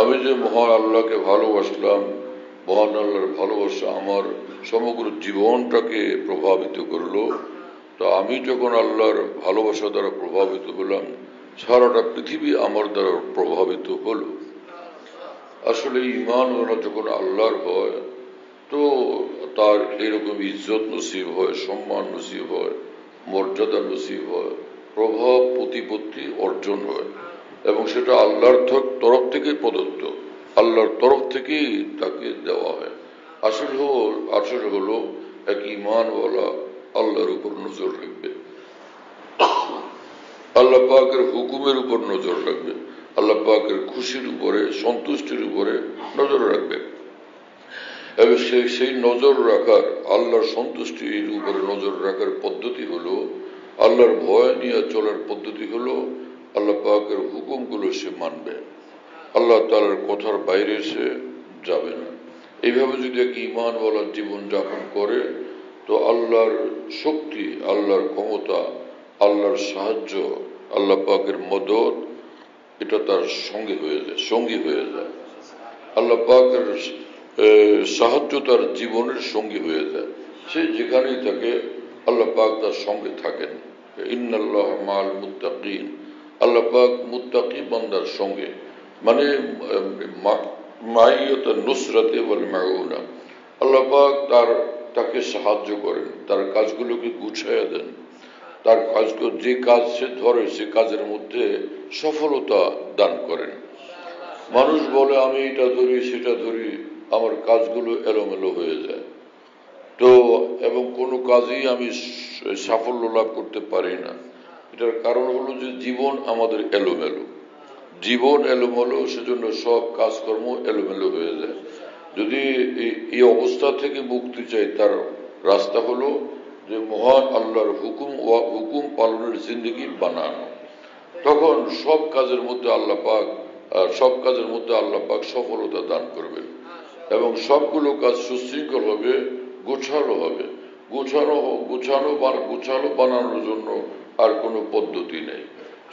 আমি যে মহান আল্লাহকে ভালোবাসলাম, মহান আল্লাহর ভালোবাসা আমার সমগ্র জীবনটাকে প্রভাবিত করলো। তো আমি যখন আল্লাহর ভালোবাসা দ্বারা প্রভাবিত হলাম, সারাটা পৃথিবী আমার দ্বারা প্রভাবিত হলো। আসলে ঈমান ওরা যখন আল্লাহর হয় তো তার এরকম ইজ্জত নসিব হয়, সম্মান নসিব হয়, মর্যাদা নসিব হয়, প্রভাব প্রতিপত্তি অর্জন হয়, এবং সেটা আল্লাহর তরফ থেকে প্রদত্ত, আল্লাহর তরফ থেকেই তাকে দেওয়া হয়। আসলে হলো এক ঈমানওয়ালা আল্লাহর উপর নজর রাখবে, আল্লাহ পাকের হুকুমের উপর নজর রাখবে, আল্লাহ পাকের খুশির উপরে, সন্তুষ্টির উপরে নজর রাখবে। এবং সেই নজর রাখার, আল্লাহর সন্তুষ্টির উপরে নজর রাখার পদ্ধতি হলো, আল্লাহর ভয় নিয়ে চলার পদ্ধতি হলো আল্লাহ পাকের হুকুমগুলো সে মানবে, আল্লাহ তাআলার কথার বাইরে সে যাবে না। এইভাবে যদি এক ঈমানওয়ালা জীবন যাপন করে তো আল্লাহর শক্তি, আল্লাহর ক্ষমতা, আল্লাহর সাহায্য, আল্লাহ পাকের মদদ এটা তার সঙ্গী হয়ে যায়। আল্লাহ পাকের সাহায্য তার জীবনের সঙ্গী হয়ে যায়। সে যেখানেই থাকে আল্লাহ পাক তার সঙ্গে থাকেন। ইন্নাল্লাহ মাল মুত্তাকিন, আল্লাহ পাক মুত্তাকি বান্দার সঙ্গে, মানে মাইয়াত নুসরাতে ওয়াল মাউনা, আল্লাহ পাক তাকে সাহায্য করেন, তার কাজগুলোকে গুছাইয়া দেন, তার কাজগুলো, যে কাজ সে ধরে সে কাজের মধ্যে সফলতা দান করেন। মানুষ বলে আমি এটা ধরি সেটা ধরি, আমার কাজগুলো এলোমেলো হয়ে যায়, তো এবং কোনো কাজেই আমি সাফল্য লাভ করতে পারি না। এটার কারণ হলো যে জীবন আমাদের এলোমেলো, সেজন্য সব কাজকর্ম এলোমেলো হয়ে যায়। যদি এই অবস্থা থেকে মুক্তি চাই, তার রাস্তা হলো যে মহান আল্লাহর হুকুম পালনের জিন্দগি বানানো। তখন সব কাজের মধ্যে আল্লাহ পাক সফলতা দান করবেন, এবং সবগুলো কাজ সুশৃঙ্খল হবে, গোছালো হবে। গোছালো বানানোর জন্য আর কোনো পদ্ধতি নেই।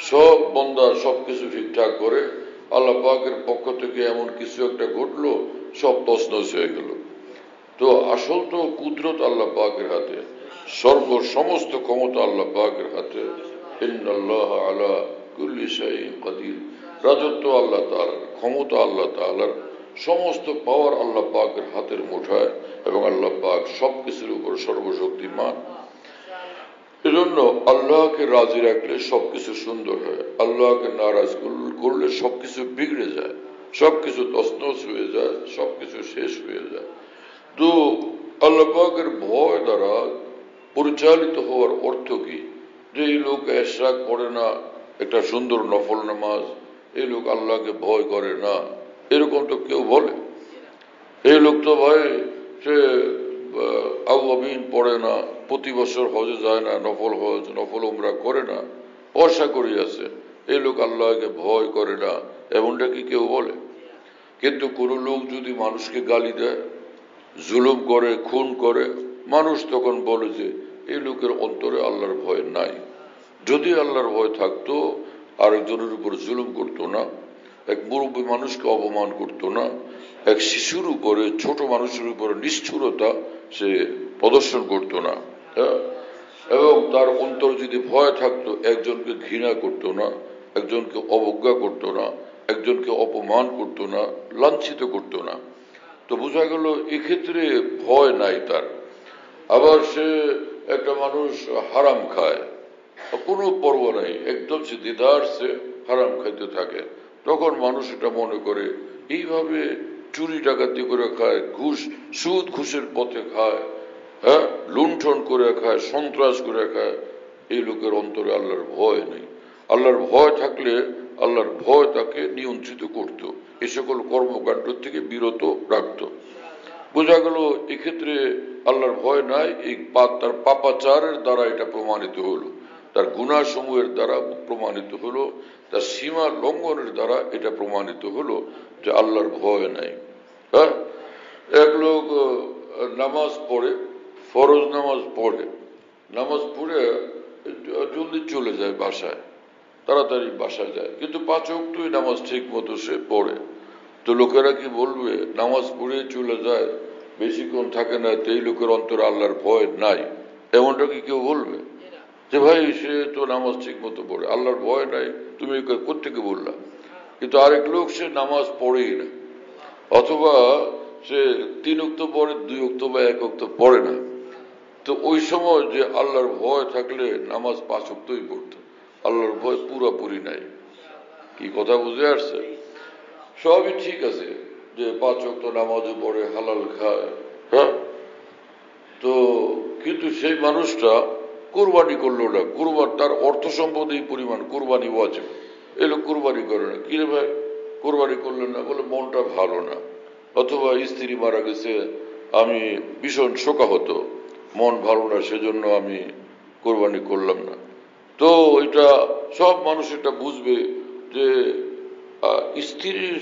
সব বান্দা সবকিছু ঠিকঠাক করে, আল্লাহ পাকের পক্ষ থেকে এমন কিছু একটা ঘটলো, সব তছনছ হয়ে গেল। তো আসল তো কুদরত আল্লাহ পাকের হাতে, সমস্ত ক্ষমতা আল্লাহ পাকের হাতে। ইন্নাল্লাহ আলা কুল্লি শাইইন কাদির, রাজত্ব আল্লাহ তাআলার, ক্ষমতা আল্লাহ তাআলার, সমস্ত পাওয়ার আল্লাহ পাকের হাতের মুঠায়, এবং আল্লাহ পাক সবকিছুর উপর সর্বশক্তিমান। এজন্য আল্লাহকে রাজি রাখলে সবকিছু সুন্দর হয়, আল্লাহকে নারাজ করলে সবকিছু বিগড়ে যায়, সবকিছু তছনছ হয়ে যায়, সবকিছু শেষ হয়ে যায়। তো আল্লাহ পাকের ভয় দ্বারা পরিচালিত হওয়ার অর্থ কি? যে এই লোক ইশরাক পড়ে না, একটা সুন্দর নফল নামাজ, এই লোক আল্লাহকে ভয় করে না, এরকম তো কেউ বলে? এই লোক তো ভাই সে আউয়াবিন পড়ে না, প্রতি বছর হজে যায় না, নফল হজ নফল উমরা করে না, পয়সা করি আছে, এই লোক আল্লাহকে ভয় করে না, এমনটা কি কেউ বলে? কিন্তু কোন লোক যদি মানুষকে গালি দেয়, জুলুম করে, খুন করে, মানুষ তখন বলে যে এই লোকের অন্তরে আল্লাহর ভয় নাই। যদি আল্লাহর ভয় থাকতো আরেকজনের উপর জুলুম করতো না, এক মুরব্বী মানুষকে অপমান করতো না, এক শিশুর উপরে, ছোট মানুষের উপরে নিষ্ঠুরতা সে প্রদর্শন করতো না, এবং তার অন্তর যদি ভয় থাকতো, একজনকে ঘৃণা করতো না, একজনকে অবজ্ঞা করতো না, একজনকে অপমান করতো না, লাঞ্ছিত করতো না। তো বোঝা গেল এক্ষেত্রে ভয় নাই তার। আবার সে একটা মানুষ হারাম খায়, কোনো পরোয়া নাই, একদম সে দ্বিধার সে হারাম খাইতে থাকে, তখন মানুষ এটা মনে করে এইভাবে চুরি ডাকাতি করে খায়, সুদ ঘুষের পথে খায়, লুণ্ঠন করে খায়, সন্ত্রাস করে খায়, এই লোকের অন্তরে আল্লাহর ভয় নেই। আল্লাহর ভয় থাকলে আল্লাহর ভয় তাকে নিয়ন্ত্রিত করত, এ সকল কর্মকাণ্ড থেকে বিরত রাখত। বোঝা গেল এক্ষেত্রে আল্লাহর ভয় নাই, তার পাপাচারের দ্বারা এটা প্রমাণিত হলো, তার গুনাহ সমূহের দ্বারা প্রমাণিত হলো, তার সীমা লঙ্ঘনের দ্বারা এটা প্রমাণিত হলো যে আল্লাহর ভয় নাই। এক লোক নামাজ পড়ে, ফরজ নামাজ পড়ে জলদি চলে যায় বাসায়, তাড়াতাড়ি বাসায় যায়, কিন্তু 5 ওয়াক্ত নামাজ ঠিক মতো সে পড়ে। তো লোকেরা কি বলবে নামাজ পড়ে চলে যায়, বেশিক্ষণ থাকে না, তো এই লোকের অন্তরে আল্লাহর ভয় নাই, এমনটা কি কেউ বলবে? যে ভাই সে তো নামাজ ঠিক মতো পড়ে, আল্লাহর ভয় নাই, তুমি কোত্থেকে বললা? কিন্তু আরেক লোক সে নামাজ পড়েই না, অথবা সে 3 ওয়াক্ত পড়ে, 2 ওয়াক্ত বা 1 ওয়াক্ত পড়ে না। তো ওই সময় যে আল্লাহর ভয় থাকলে নামাজ 5 ওয়াক্তই পড়তো, আল্লাহর ভয় পুরোপুরি নাই। কি কথা বুঝে আসছে? সবই ঠিক আছে যে 5 ওয়াক্ত নামাজও পড়ে, হালাল খায়, হ্যাঁ, তো কিন্তু সেই মানুষটা কোরবানি করলো না, তার অর্থ সম্পদ এই পরিমাণ, কোরবানি ওয়াজিব, এলো কোরবানি করে না। কি রে ভাই কোরবানি করলেন না? বলে মনটা ভালো না, অথবা স্ত্রী মারা গেছে, আমি ভীষণ শোকাহত, মন ভালো না, সেজন্য আমি কোরবানি করলাম না। তো এটা সব মানুষ এটা বুঝবে যে স্ত্রীর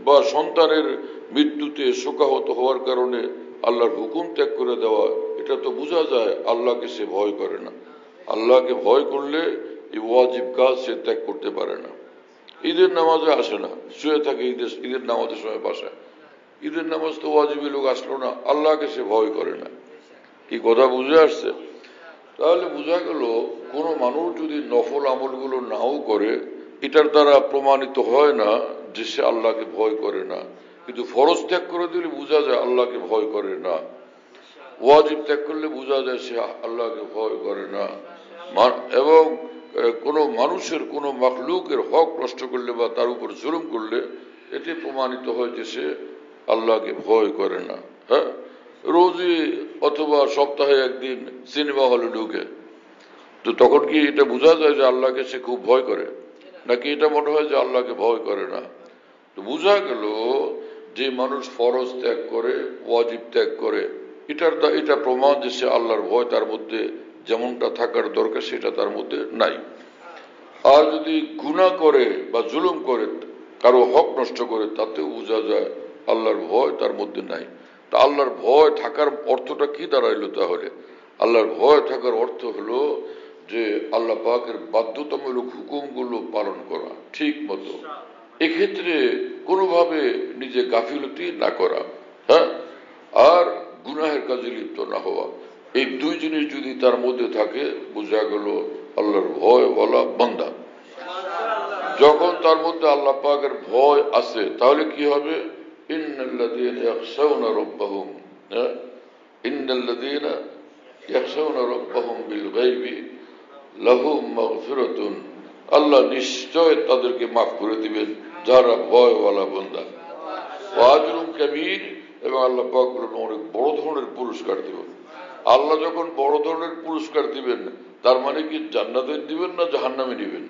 বা সন্তানের মৃত্যুতে শোকাহত হওয়ার কারণে আল্লাহর হুকুম ত্যাগ করে দেওয়া, এটা তো বোঝা যায় আল্লাহকে সে ভয় করে না। আল্লাহকে ভয় করলে এই ওয়াজিব কাজ সে ত্যাগ করতে পারে না। ঈদের নামাজে আসে না, শুয়ে থাকে ঈদের নামাজের সময় বাসায়। ঈদের নামাজ তো ওয়াজিবি লোক আসলো না, আল্লাহকে সে ভয় করে না। কি কথা বুঝে আসছে? তাহলে বোঝা গেল কোনো মানুষ যদি নফল আমলগুলো নাও করে, এটার দ্বারা প্রমাণিত হয় না যে সে আল্লাহকে ভয় করে না। কিন্তু ফরজ ত্যাগ করে দিলে বোঝা যায় আল্লাহকে ভয় করে না, ওয়াজিব ত্যাগ করলে বোঝা যায় সে আল্লাহকে ভয় করে না। এবং কোনো মানুষের, কোনো মাখলুকের হক নষ্ট করলে বা তার উপর জুলুম করলে এতে প্রমাণিত হয় যে সে আল্লাহকে ভয় করে না। হ্যাঁ, রোজই অথবা সপ্তাহে একদিন সিনেমা হলে ঢুকে, তো তখন কি এটা বোঝা যায় যে আল্লাহকে সে খুব ভয় করে, নাকি এটা মনে হয় যে আল্লাহকে ভয় করে না? তো বোঝা গেল যে মানুষ ফরজ ত্যাগ করে, ওয়াজিব ত্যাগ করে, এটা প্রমাণ যে সে আল্লাহর ভয় তার মধ্যে যেমনটা থাকার দরকার সেটা তার মধ্যে নাই। আর যদি গুনাহ করে বা জুলুম করে, কারো হক নষ্ট করে, তাতেও বোঝা যায় আল্লাহর ভয় তার মধ্যে নাই। তা আল্লাহর ভয় থাকার অর্থটা কি দাঁড়াইলো তাহলে? আল্লাহর ভয় থাকার অর্থ হলো যে আল্লাহ পাকের বাধ্যতামূলক হুকুমগুলো পালন করা ঠিক মতো, এক্ষেত্রে কোনোভাবে নিজে গাফিলতি না করা, হ্যাঁ, আর গুনাহের কাজে লিপ্ত না হওয়া। এই 2 জিনিস যদি তার মধ্যে থাকে, বোঝা গেল আল্লাহর ভয় বলা বান্দা। যখন তার মধ্যে আল্লাহ পাকের ভয় আছে, তাহলে কি হবে? ইন্নাল্লাযীনা ইয়াখশাউনা রাব্বাহুম, ইন্নাল্লাযীনা ইয়াখশাউনা রাব্বাহুম বিল গায়বি লাহুম মাগফিরাতুন, আল্লাহ নিশ্চয় তাদেরকে মাফ করে দিবেন যারা ভয়ওয়ালা বান্দা। ওয়া আজরুন কাবীর, এবং আল্লাহ পাক অনেক বড় ধরনের পুরস্কার দিবেন। আল্লাহ যখন বড় ধরনের পুরস্কার দিবেন, তার মানে কি জান্নাতে দিবেন না জাহান্নামে দিবেন?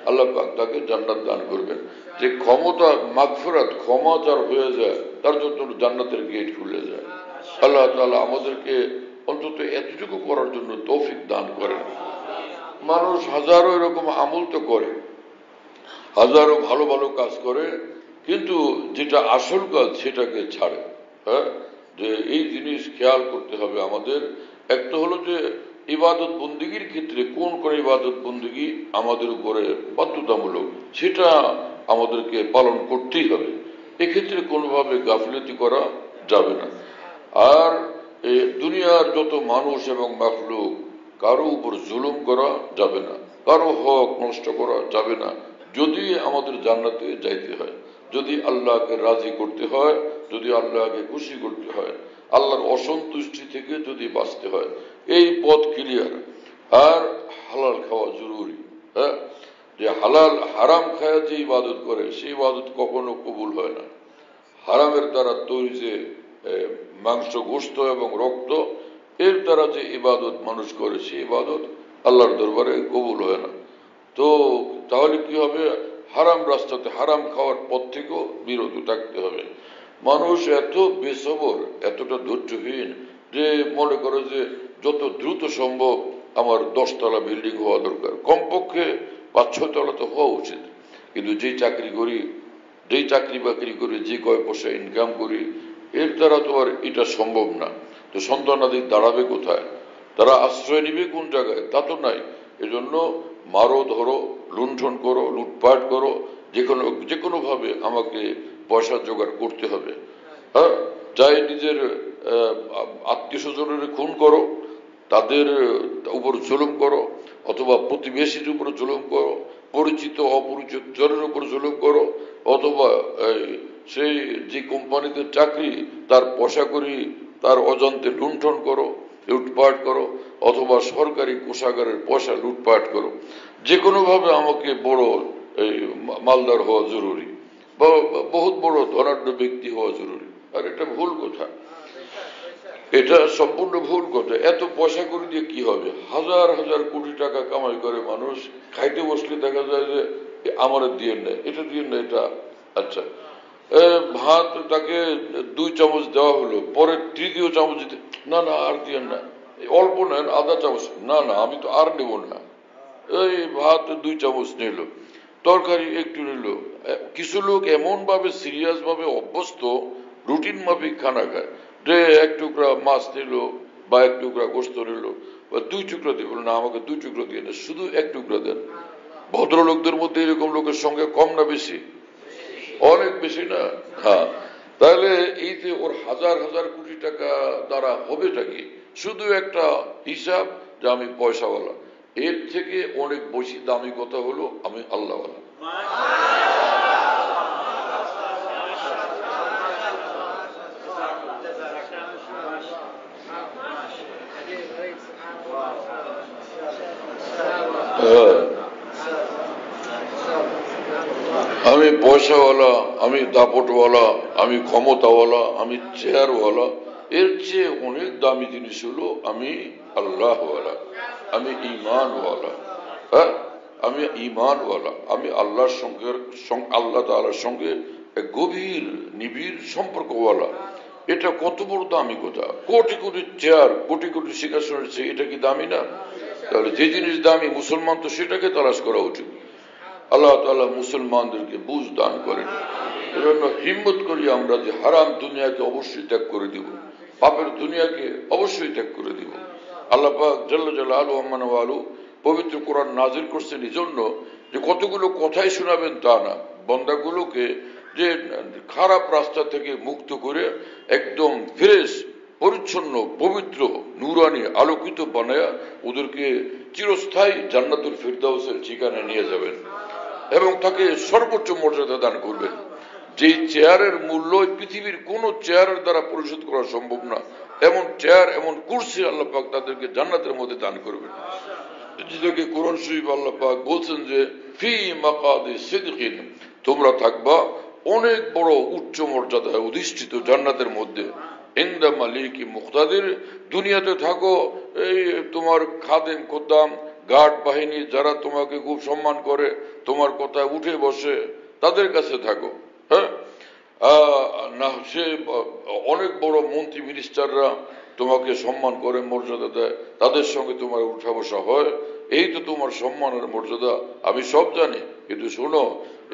আল্লাহ পাক তাকে জান্নাত দান করবেন। যে ক্ষমতা মাগফিরাত, ক্ষমা যার হয়ে যায়, তার জন্য জান্নাতের গেট খুলে যায়। আল্লাহ তাআলা আমাদেরকে অন্তত এতটুকু করার জন্য তৌফিক দান করেন। মানুষ হাজারো এরকম আমল তো করে, হাজারো ভালো ভালো কাজ করে, কিন্তু যেটা আসল কাজ সেটাকে ছাড়ে। হ্যাঁ, যে এই জিনিস খেয়াল করতে হবে আমাদের। একটা হলো যে ইবাদত বন্দিগির ক্ষেত্রে কোন ইবাদত বন্দিগি আমাদের উপরে বাধ্যতামূলক, সেটা আমাদেরকে পালন করতেই হবে। এক্ষেত্রে কোনোভাবে গাফিলতি করা যাবে না। আর দুনিয়ার যত মানুষ এবং মাখলুক, কারো উপর জুলুম করা যাবে না, কারো হক নষ্ট করা যাবে না। যদি আমাদের জান্নাতে যাইতে হয়, যদি আল্লাহকে রাজি করতে হয়, যদি আল্লাহকে খুশি করতে হয়, আল্লাহর অসন্তুষ্টি থেকে যদি বাঁচতে হয়, এই পথ ক্লিয়ার। আর হালাল খাওয়া জরুরি। হ্যাঁ, যে হারাম খায়া যে ইবাদত করে, সেই ইবাদত কখনো কবুল হয় না। হারামের দ্বারা তৈরি যে মাংস, গোশত এবং রক্ত, এর দ্বারা যে ইবাদত মানুষ করে, সেই ইবাদত আল্লাহর দরবারে কবুল হয় না। তো তাহলে কি হবে? হারাম রাস্তাতে, হারাম খাওয়ার পথ থেকেও বিরত থাকতে হবে। মানুষ এত বেসবর, এতটা ধৈর্যহীন যে মনে করে যে যত দ্রুত সম্ভব আমার 10 তলা বিল্ডিং হওয়া দরকার, কমপক্ষে 5-6 তলা তো হওয়া উচিত। কিন্তু যেই চাকরি করি, যেই চাকরি বাকরি করে যে কয় পয়সা ইনকাম করি, এর দ্বারা তো আর এটা সম্ভব না। তো সন্তানাদি দাঁড়াবে কোথায়? তারা আশ্রয় নিবে কোন জায়গায়? তা তো নাই। এজন্য মারো, ধরো, লুণ্ঠন করো, লুটপাট করো, যে কোনোভাবে আমাকে পয়সা জোগাড় করতে হবে। হ্যাঁ, চাই নিজের আত্মীয় স্বজনের খুন করো, তাদের উপর জুলুম করো, অথবা প্রতিবেশীর উপর জুলুম করো, পরিচিত অপরিচিত জনের উপর জুলুম করো, অথবা সেই যে কোম্পানিতে চাকরি তার পয়সা করি তার অজান্তে লুণ্ঠন করো, লুটপাট করো, অথবা সরকারি কোষাগারের পয়সা লুটপাট করো। যে কোনো ভাবে আমাকে বড় মালদার হওয়া জরুরি, বা বহুত বড় ধনাঢ্য ব্যক্তি হওয়া জরুরি। আর এটা ভুল কথা, এটা সম্পূর্ণ ভুল কথা। এত পয়সা করে দিয়ে কি হবে? হাজার হাজার কোটি টাকা কামাই করে মানুষ, খাইতে বসলে দেখা যায় যে আমার দিয়ে নেয়, এটা দিয়ে নেয়, এটা আচ্ছা ভাত তাকে 2 চামচ দেওয়া হলো, পরে 3য় চামচ দিতে না না আর দিয়ে না, অল্প নেন, আধা চামচ, না না আমি তো আর নেব না। এই ভাত 2 চামচ নিল, তরকারি একটু নিল। কিছু লোক এমন ভাবে সিরিয়াস ভাবে অভ্যস্ত, রুটিন মাফিক খানা খায়, যে 1 টুকরা মাছ নিল বা 1 টুকরা গোস্ত নিল বা 2 টুকরা দিয়ে বলল না আমাকে 2 টুকরা দিয়ে না, শুধু 1 টুকরা দেন। ভদ্রলোকদের মধ্যে এরকম লোকের সঙ্গে কম না বেশি? অনেক বেশি না? হ্যাঁ, তাহলে এই যে ওর হাজার হাজার কোটি টাকা দ্বারা হবেটা কি? শুধু একটা হিসাব যে আমি পয়সাওয়ালা। এর থেকে অনেক বেশি দামি কথা হলো আমি আল্লাহওয়ালা। আমি পয়সাওয়ালা, আমি দাপটওয়ালা, আমি ক্ষমতাওয়ালা, আমি চেয়ারওয়ালা। এর চেয়ে অনেক দামি জিনিস হলো আমি আল্লাহওয়ালা, আমি ঈমানওয়ালা। হ্যাঁ, আমি ঈমানওয়ালা, আমি আল্লাহর সঙ্গে, আল্লাহ তাআলার সঙ্গে গভীর নিবিড় সম্পর্কওয়ালা। এটা কত বড় দামি কথা! কোটি কোটি চেয়ার, কোটি কোটি সিংহাসনের চেয়ে এটা কি দামি না? তাহলে যে জিনিস দামি মুসলমান তো সেটাকে তালাশ করা উচিত। আল্লাহ তাআলা মুসলমানদেরকে বুঝ দান করেন। এজন্য হিম্মত করি আমরা যে হারাম দুনিয়াকে অবশ্যই ত্যাগ করে দিব, পাপের দুনিয়াকে অবশ্যই ত্যাগ করে দিব। আল্লাহ পাক জাল্লা জালালুহু ওয়া মানওয়ালু পবিত্র কোরআন নাজিল করছেন এই জন্য যে কতগুলো কথাই শোনাবেন তা না, বান্দাগুলোকে যে খারাপ রাস্তা থেকে মুক্ত করে একদম ফ্রেশ, পরিচ্ছন্ন, পবিত্র, নূরানি, আলোকিত বানায়া ওদেরকে চিরস্থায়ী জান্নাতুল ফিরদাউসের ঠিকানায় নিয়ে যাবেন এবং তাকে সর্বোচ্চ মর্যাদা দান করবেন। যেই চেয়ারের মূল্য পৃথিবীর কোন চেয়ারের দ্বারা পরিশোধ করা সম্ভব না, এমন চেয়ার, এমন কুরসি আল্লাহ পাক তাদেরকে জান্নাতের মধ্যে দান করবেন। যেটাকে কোরআন শরীফ আল্লাহ পাক বলছেন যে ফি মাকাদি সিদকিন, তোমরা থাকবা অনেক বড় উচ্চ মর্যাদায় অধিষ্ঠিত জান্নাতের মধ্যে। ইনদা মালিকি মুক্তাদির, দুনিয়াতে থাকো এই তোমার খাদেম খোদ্দাম গার্ড বাহিনী যারা তোমাকে খুব সম্মান করে, তোমার কথায় উঠে বসে, তাদের কাছে থাকো। হ্যাঁ, না সে অনেক বড় মন্ত্রী মিনিস্টাররা তোমাকে সম্মান করে, মর্যাদা দেয়, তাদের সঙ্গে তোমার উঠা বসা হয়, এই তো তোমার সম্মানের মর্যাদা। আমি সব জানি, কিন্তু শোনো,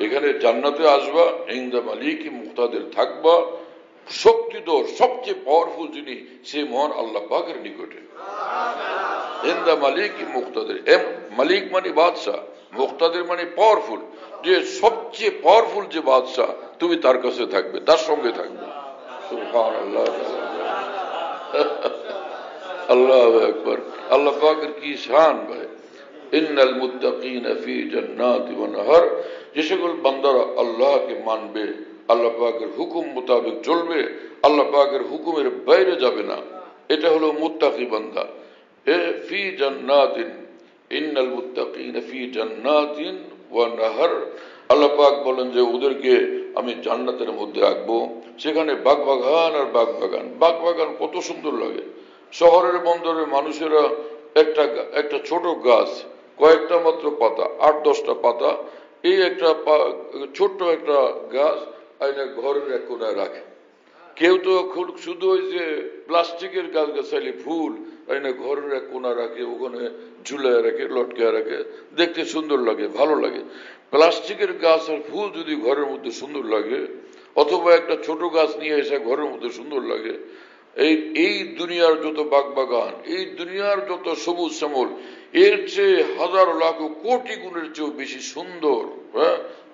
এখানে জান্নাতে আসবা, ইনদা মালিকি মুক্তাদির থাকবা, শক্তিধর সবচেয়ে পাওয়ারফুল যিনি, সে মহান আল্লাহ পাকের নিকটে। ইনদা মালিকি মুক্তাদির, মালিক মানে বাদশাহ, মুক্তাদির মানে পাওয়ারফুল, যে সবচেয়ে পাওয়ারফুল যে বাদশাহ, তুমি তার কাছে থাকবে, তার সঙ্গে থাকবে। সুবহানাল্লাহ, আল্লাহু আকবার। আল্লাহ পাকের কি শান ভাই! ইন্নাল মুত্তাকিনা ফি জান্নাতি ওয়া নাহার, যে সকল বান্দারা আল্লাহকে মানবে, আল্লাহ পাকের হুকুম মোতাবেক চলবে, আল্লাহ পাকের হুকুমের বাইরে যাবে না, এটা হলো মুত্তাকি বান্দা। ফি জান্নাতিন, ইন্নাল মুত্তাকিনা ফি জান্নাতিন ওয়া নাহার। আল্লাহ পাক বলেন যে ওদেরকে আমি জান্নাতের মধ্যে রাখবো, সেখানে বাগবাগান আর বাগবাগান। বাগবাগান কত সুন্দর লাগে! শহরের বন্দরের মানুষেরা একটা ছোট গাছ, কয়েকটা মাত্র পাতা, 8-10টা পাতা, এই একটা ছোট্ট একটা গাছ আইনা ঘরের এক কোনায় রাখে। কেউ তো শুধু ওই যে প্লাস্টিকের গাছ গাছালি ফুল আইনা ঘরের এক কোনা রাখে, ওখানে ঝুলায় রাখে, লটকায় রাখে, দেখতে সুন্দর লাগে, ভালো লাগে। প্লাস্টিকের গাছ আর ফুল যদি ঘরের মধ্যে সুন্দর লাগে, অথবা একটা ছোট গাছ নিয়ে এসে ঘরের মধ্যে সুন্দর লাগে, এই দুনিয়ার যত বাগবাগান, এই দুনিয়ার যত সবুজ শ্যামল, এর চেয়ে হাজার লাখ কোটি গুণের চেয়েও বেশি সুন্দর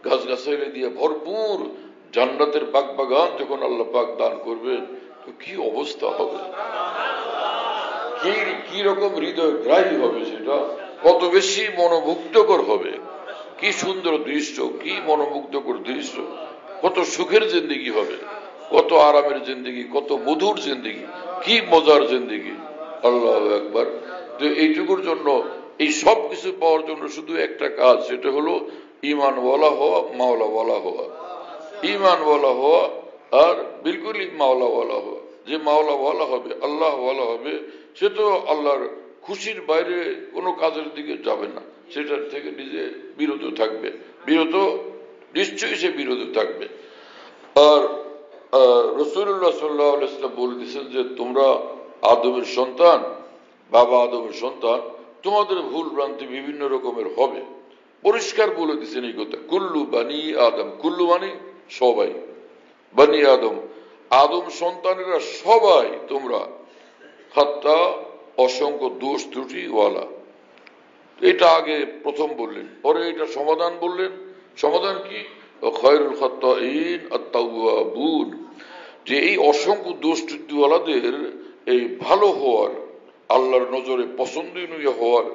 গাছ গাছালি দিয়ে ভরপুর জান্নাতের বাগবাগান যখন আল্লাহ পাক দান করবেন তো কি অবস্থা হবে, কি রকম হৃদয় গ্রাহী হবে, সেটা কত বেশি মনোমুগ্ধকর হবে, কি সুন্দর দৃশ্য, কি মনোমুগ্ধকর দৃশ্য, কত সুখের জিন্দেগি হবে, কত আরামের জিন্দেগি, কত মধুর জিন্দেগি, কি মজার জিন্দেগি। আল্লাহু আকবার। তো এইটুকুর জন্য, এই সব কিছু পাওয়ার জন্য শুধু একটা কাজ, সেটা হলো ঈমানওয়ালা হওয়া, মাওলাওয়ালা হওয়া। ঈমানওয়ালা হওয়া আর বিলকুলই মাওলাওয়ালা হওয়া। যে মাওলাওয়ালা হবে, আল্লাহওয়ালা হবে, সে তো আল্লাহর খুশির বাইরে কোনো কাজের দিকে যাবে না, সেটার থেকে নিজে বিরত থাকবে, নিশ্চয়ই সে বিরত থাকবে। আর রাসূলুল্লাহ সাল্লাল্লাহু আলাইহি ওয়াসাল্লাম বলেছেন যে তোমরা আদমের সন্তান, বাবা আদমের সন্তান, তোমাদের ভুল ভ্রান্তি বিভিন্ন রকমের হবে। পরিষ্কার বলে দিচ্ছেন এই কথা, কুল্লু বানি আদম, কুল্লু মানে সবাই, বানি আদম, আদম সন্তানেরা সবাই তোমরা খাত্তা, অসংখ্য দোষ ত্রুটি ওয়ালা। এটা আগে প্রথম বললেন, পরে এটা সমাধান বললেন। সমাধান কি? খায়রুল খাত্তাইন আত-তাওয়াবুন, যে এই অসংখ্য দোষ ত্রুটিওয়ালাদের এই ভালো হওয়ার, আল্লাহর নজরে পছন্দনীয় হওয়ার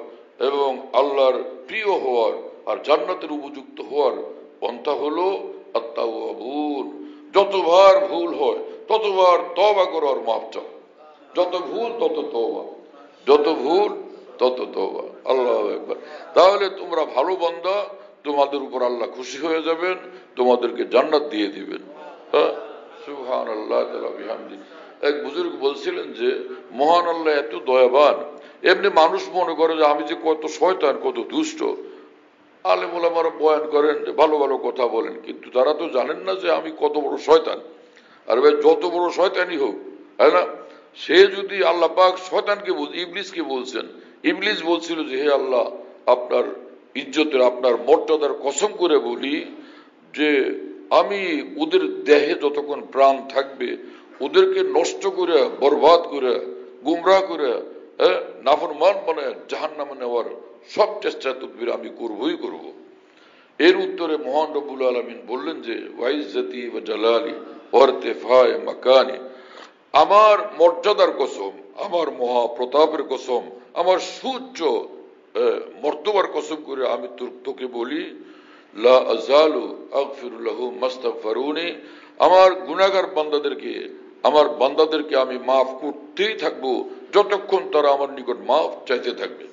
এবং আল্লাহর প্রিয় হওয়ার আর জান্নাতের উপযুক্ত হওয়ার পন্থা হলো আত-তাওয়াবুন। যতবার ভুল হয় ততবার তওবা করো আর মাফ চাও, যত ভুল তত তওবা, যত ভুল তত তওবা। আল্লাহু আকবার। তাহলে তোমরা ভালো বান্দা, তোমাদের উপর আল্লাহ খুশি হয়ে যাবেন, তোমাদেরকে জান্নাত দিয়ে দিবেন। সুবহানাল্লাহ ওয়া বিহামদিহি। এক বুজুর্গ বলছিলেন যে মহান আল্লাহ এত দয়াবান, এমনি মানুষ মনে করে যে আমি যে কত শয়তান, কত দুষ্ট। আলেম ওলামারা বয়ান করেন, ভালো ভালো কথা বলেন, কিন্তু তারা তো জানেন না যে আমি কত বড় শয়তান। আর ভাই যত বড় শয়তানই হোক, তাই না, সে যদি আল্লাহ পাক শয়তানকে ইবলিসকে বলছেন, ইবলিস বলছিল যে হে আল্লাহ, আপনার ইজ্জতের, আপনার মর্যাদার কসম করে বলি যে আমি ওদের দেহে যতক্ষণ প্রাণ থাকবে ওদেরকে নষ্ট করে, বরবাদ করে, গুমরাহ করে, নাফরমান বানায় জাহান্নামে নেওয়ার সব চেষ্টা তদবির আমি করবই করব। এর উত্তরে মহান রব্বুল আলামিন বললেন যে ওয়াইজ্জতি ওয়া জালালি ওয়া ইরতিফায়ে মাকানি, আমার মর্যাদার কসম, আমার মহাপ্রতাপের কসম, আমার সুউচ্চ মর্তবার কসম করে আমি তোকে বলি, লা আযালু আগফিরু লাহুম মাস্তাগফিরুনি, আমার গুনাহগার বান্দাদেরকে, আমার বান্দাদেরকে আমি মাফ করতেই থাকবো যতক্ষণ তারা আমার নিকট মাফ চাইতে থাকবে।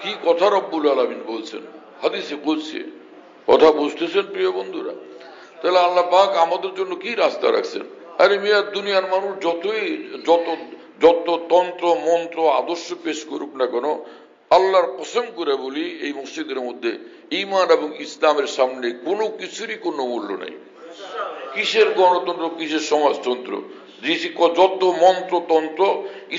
কি কথা রব্বুল আলামিন বলছেন হাদিসে কুদসি, কথা বুঝতেছেন প্রিয় বন্ধুরা? তাহলে আল্লাহ পাক আমাদের জন্য কি রাস্তা রাখছেন? আরে মিয়া, দুনিয়ার মানুষ যত তন্ত্র মন্ত্র আদর্শ পেশ করুক না কেন, আল্লাহর কসম করে বলি এই মসজিদের মধ্যে ঈমান এবং ইসলামের সামনে কোনো কিছুরই কোনো মূল্য নেই। কিসের গণতন্ত্র, কিসের সমাজতন্ত্র, যত মন্ত্রতন্ত্র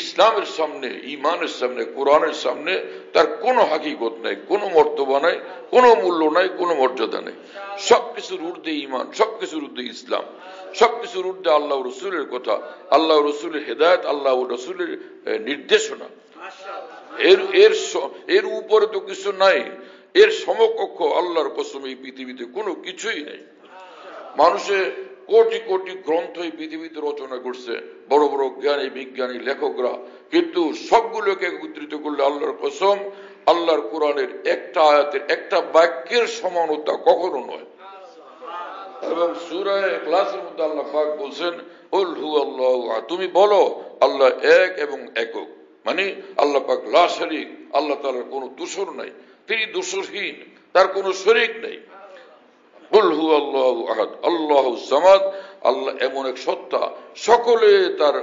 ইসলামের সামনে, ঈমানের সামনে, কোরআনের সামনে তার কোনো হাকিকত নাই, কোনো মর্তবা নাই, কোনো মূল্য নাই, কোনো মর্যাদা নেই। সবকিছুর ঊর্ধ্বে ঈমান, সবকিছুর ঊর্ধ্বে ইসলাম, সবকিছুর ঊর্ধ্বে আল্লাহ রসুলের কথা, আল্লাহ রসুলের হেদায়েত, আল্লাহ রসুলের নির্দেশনা। এর উপরে তো কিছু নাই, এর সমকক্ষ আল্লাহর কসম এই পৃথিবীতে কোনো কিছুই নেই। মানুষে কোটি কোটি গ্রন্থ এই পৃথিবীতে রচনা করছে, বড় বড় জ্ঞানী বিজ্ঞানী লেখকরা, কিন্তু সবগুলোকে একত্রিত করলে আল্লাহর কসম, আল্লাহর কোরআনের একটা আয়াতের, একটা বাক্যের সমানতা কখনো নয়। এবং সূরা ইখলাসের মধ্যে আল্লাহ পাক বলছেন, কুল হুয়াল্লাহু আহাদ, তুমি বলো আল্লাহ এক এবং একক, মানে আল্লাহ পাক লা শারীক, আল্লাহ তাআলার কোনো দোসর নাই, তিনি দোসরহীন, তার কোনো শরীক নেই। কুল হুয়াল্লাহু আহাদ আল্লাহুস সামাদ, আল্লাহ এমন এক সত্তা, সকলে তার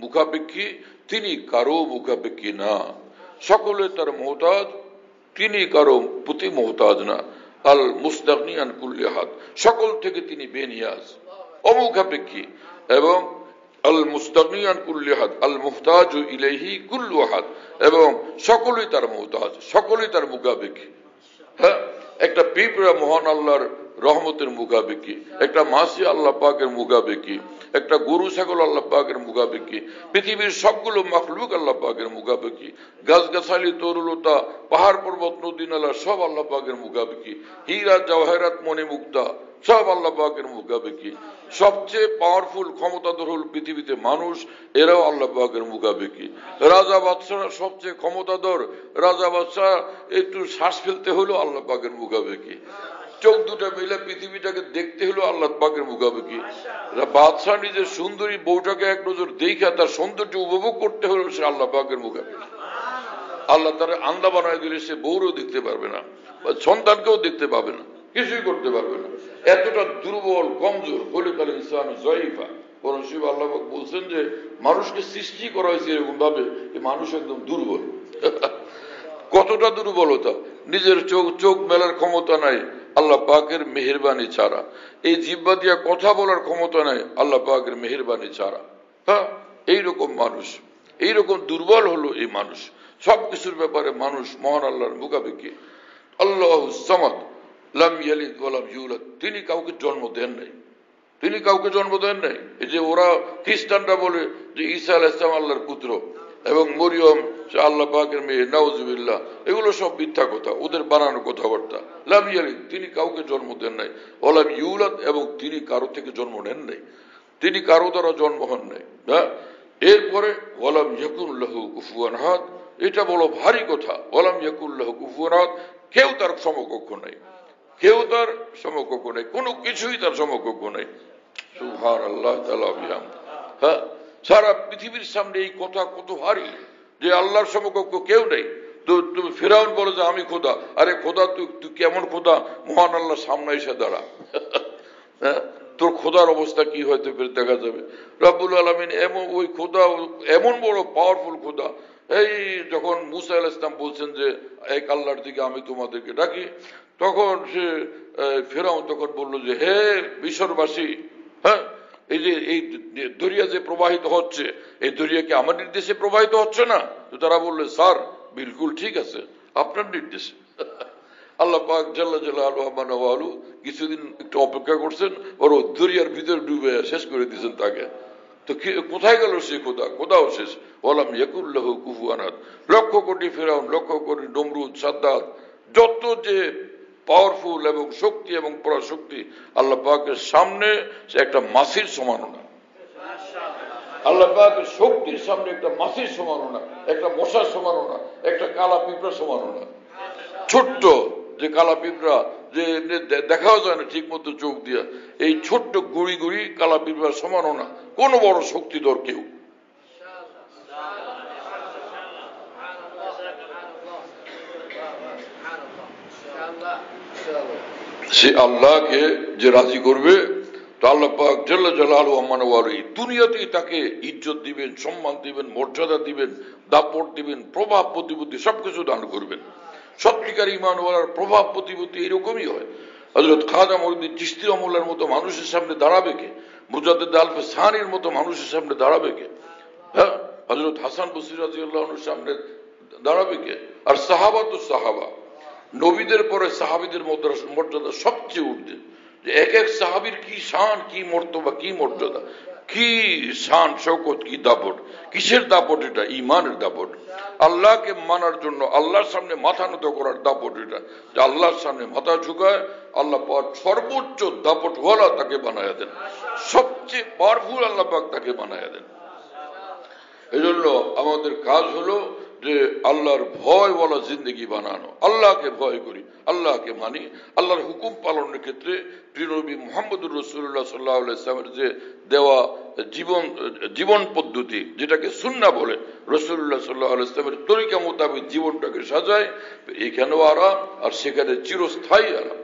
মুখাপেক্ষী, তিনি কারো মুখাপেক্ষী না। সকলে তার মুহতাজ, তিনি কারো প্রতি মুহতাজ না। আল মুস্তাগনি আন কুল্লি আহাদ, সকল থেকে তিনি বেনিয়াজ, অমুখাপেক্ষী। এবং আল মুস্তাগনি আন কুল্লি আহাদ আল মুহতাজু ইলাইহি কুল্লু আহাদ, এবং সকলেই তার মুহতাজ, সকলেই তার মুখাপেক্ষী। হ্যাঁ, একটা পিঁপড়া মহান আল্লাহর রহমতের মুখাপেক্ষি, একটা মাছি আল্লাহ পাকের মুখাপেক্ষি, একটা গরু ছাগল আল্লাহ পাকের মুখাপেক্ষি, পৃথিবীর সবগুলো মাখলুক আল্লাহ পাকের মুখাপেক্ষি, গাছগাছালি তরুলতা পাহাড় পর্বত নদী নালা সব আল্লাহ পাকের মুখাপেক্ষি, হীরা জওহরাত মণিমুক্তা সব আল্লাহ পাকের মুখাপেক্ষি। সবচেয়ে পাওয়ারফুল ক্ষমতাধর হল পৃথিবীতে মানুষ, এরাও আল্লাহ পাকের মুখাপেক্ষি। রাজা বাদশাহ সবচেয়ে ক্ষমতাধর, রাজা বাদশাহ একটু শ্বাস ফেলতে হলো আল্লাহ পাকের মুখাপেক্ষি। চোখ দুটা মিলে পৃথিবীটাকে দেখতে হলো আল্লাহ পাকের মুখাপেক্ষি। বাদশাহ নিজের সুন্দরী বউটাকে এক নজর দেখা তার সৌন্দর্য উপভোগ করতে হলো সে আল্লাহ পাকের মুখাপেক্ষি। আল্লাহ তার আন্দা বানায় দিলে সে বউরও দেখতে পারবে না, সন্তানকেও দেখতে পাবে না, কিছুই করতে পারবে না। এতটা দুর্বল কমজোর হলে তার ইনসান জয়ীফা। কোরআন শরীফে আল্লাহ পাক বলছেন যে মানুষকে সৃষ্টি করা হয়েছে এরকম ভাবে মানুষ একদম দুর্বল। কতটা দুর্বলতা, নিজের চোখ মেলার ক্ষমতা নাই আল্লাহ পাকের মেহেরবানি ছাড়া, এই জিহ্বা দিয়া কথা বলার ক্ষমতা নাই আল্লাহ পাকের মেহেরবানি ছাড়া। হ্যাঁ, এইরকম মানুষ, এইরকম দুর্বল হলো এই মানুষ। সবকিছুর ব্যাপারে মানুষ মহান আল্লাহর মুখাপেক্ষি। আল্লাহু সামাদ লাম ইয়ালিদ ওয়া লাম ইউলাদ, তিনি কাউকে জন্ম দেন নাই, তিনি কাউকে জন্ম দেন নাই। এই যে ওরা খ্রিস্টানরা বলে যে ঈসা আলাইহিস সালাম আল্লাহর পুত্র এবং মরিয়ম সে আল্লাহ পাকের মেয়ে, নাউজুবিল্লাহ, এগুলো সব মিথ্যা কথা, ওদের বানানো কথাবার্তা। লাম ইয়ালিদ, তিনি কাউকে জন্ম দেন নাই, ওয়া লাম ইউলাদ, এবং তিনি কারো থেকে জন্ম নেন নাই, তিনি কারো দ্বারা জন্ম হন নাই। হ্যাঁ, এরপরে ওয়া লাম ইয়াকুন লাহু কুফুয়ান আহাদ, এটা বড় ভারী কথা। ওয়া লাম ইয়াকুন লাহু কুফুয়ান আহাদ, কেউ তার সমকক্ষ নাই, কেউ তার সমকক্ষ নাই, কোনো কিছুই তার সমকক্ষ নাই। সুবহানাল্লাহ তাআলা বিহাম। হ্যাঁ, সারা পৃথিবীর সামনে এই কথা কত ভারী যে আল্লাহর সমকক্ষ কেউ নেই। তো তুমি ফিরাউন বলে যে আমি খোদা, আরে খোদা তুই কেমন খোদা? মহান আল্লাহ সামনে এসে দাঁড়া। হ্যাঁ, তোর খোদার অবস্থা কি হয়তো দেখা যাবে। রব্বুল আলামিন এমন ওই খোদা, এমন বড় পাওয়ারফুল খোদা। এই যখন মুসা আলাইহিস সালাম বলছেন যে এক আল্লাহর দিকে আমি তোমাদেরকে ডাকি, তখন সে ফেরাউন তখন বলল যে হে মিশরবাসী, হ্যাঁ, এই যে এই দরিয়া যে প্রবাহিত হচ্ছে, এই দরিয়া কি আমার নির্দেশে প্রবাহিত হচ্ছে না? তো তারা বললে স্যার বিলকুল ঠিক আছে, আপনার নির্দেশে। আল্লাহ পাক জাল্লা জালালু কিছুদিন একটু অপেক্ষা করছেন, ওর দরিয়ার ভিতরে ডুবে শেষ করে দিয়েছেন তাকে। তো কোথায় গেল সে খোদা? খোদাও শেষ। ওয়ালাম ইয়াকুল লাহু কুফুয়ান আহাদ, লক্ষ কোটি ফেরাউন, লক্ষ কোটি নমরুদ, সাদ্দাত, যত যে পাওয়ারফুল এবং শক্তি এবং পরাশক্তি আল্লাহ পাকের সামনে সে একটা মাছির সমান না। আল্লাহ পাকের শক্তির সামনে একটা মাছির সমান না, একটা মশার সমান না, একটা কালা পিঁপড়া সমান না। ছোট্ট যে কালা পিঁপড়া যে দেখাও যায় না ঠিক মতো চোখ দিয়া, এই ছোট্ট গুড়ি গুড়ি কালা পিঁপড়ার সমান না কোন বড় শক্তিধর কেউ। সে আল্লাহকে যে রাজি করবে, তো আল্লাহ পাক জাল্লা জালালু আমানওয়ালি দুনিয়াতেই তাকে ইজ্জত দিবেন, সম্মান দিবেন, মর্যাদা দিবেন, দাপট দিবেন, প্রভাব প্রতিপত্তি সবকিছু দান করবেন। সত্যিকার ঈমানওয়ালার প্রভাব প্রতিপত্তি এরকমই হয়। হযরত খাজা মঈনুদ্দিন চিশতি রাহমাতুল্লাহর মতো মানুষের সামনে দাঁড়াবে কে? মুজাদ্দিদ আলফে সানির মতো মানুষের সামনে দাঁড়াবে কে? হ্যাঁ, হযরত হাসান বসরি রাদিয়াল্লাহু আনহুর সামনে দাঁড়াবে কে? আর সাহাবা তো সাহাবা, নবীদের পরে সাহাবীদের মর্যাদা সবচেয়ে ঊর্ধ্বে। যে এক এক সাহাবীর কি শান, কি মর্তবা, কি মর্যাদা, কি শান শৌকত, কি দাপট। কিসের দাপট এটা? ঈমানের দাপট। আল্লাহকে মানার জন্য আল্লাহর সামনে মাথা নত করার দাপট এটা। যে আল্লাহর সামনে মাথা ঝুঁকায়, আল্লাহ পাক সর্বোচ্চ দাপট ওয়ালা তাকে বানায়া দেন, সবচেয়ে পাওয়ারফুল আল্লাহ পাক তাকে বানায়া দেন। এই জন্য আমাদের কাজ হলো যে আল্লাহর ভয় বলা জিন্দগি বানানো, আল্লাহকে ভয় করি, আল্লাহকে মানি। আল্লাহর হুকুম পালনের ক্ষেত্রে প্রিয় নবী মুহাম্মদুর রাসূলুল্লাহ সাল্লাল্লাহু আলাইহি ওয়াসাল্লামের যে দেওয়া জীবন পদ্ধতি, যেটাকে সুন্নাহ বলে, রাসূলুল্লাহ সাল্লাল্লাহু আলাইহি ওয়াসাল্লামের তরিকা মোতাবেক জীবনটাকে সাজায়, এখানেও আরাম আর সেখানে চিরস্থায়ী আরাম।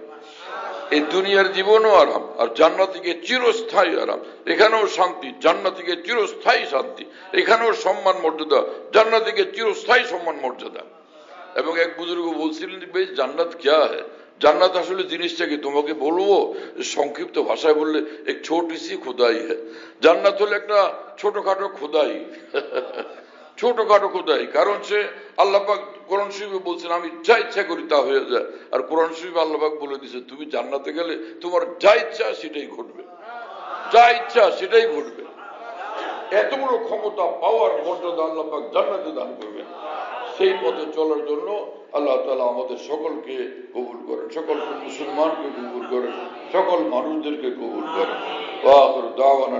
এই দুনিয়ার জীবনও আরাম আর জান্নাতিকে চিরস্থায়ী আরাম। এখানেও শান্তি, জান্নাতিকে চিরস্থায়ী শান্তি। এখানেও সম্মান মর্যাদা, জান্নাতিকে চিরস্থায়ী সম্মান মর্যাদা। এবং এক বুজুর্গ বলছিলেন যে জান্নাত ক্যা হ্যায়, জান্নাত আসলে জিনিসটা কি তোমাকে বলবো, সংক্ষিপ্ত ভাষায় বললে এক ছোটি সি খুদাই হ্যায়। জান্নাত হলো একটা ছোটখাটো খুদাই। ছোটখাটো খোদাই, কারণ সে আল্লাহ পাক কোরআন শরীফে বলছেন আমি যা ইচ্ছা করি তা হয়ে যায়। আর কোরআন শরীফে আল্লাহ পাক বলে দিয়েছে তুমি জান্নাতে গেলে তোমার যা ইচ্ছা সেটাই ঘটবে, যা ইচ্ছা সেটাই ঘটবে। এত বড় ক্ষমতা, পাওয়ার, মর্যাদা আল্লাহ পাক জান্নাতে দান করবেন। সেই পথে চলার জন্য আল্লাহ তাআলা আমাদের সকলকে কবুল করেন, সকল মুসলমানকে কবুল করেন, সকল মানুষদেরকে কবুল করেন। ওয়া আখিরু দাওয়ানা।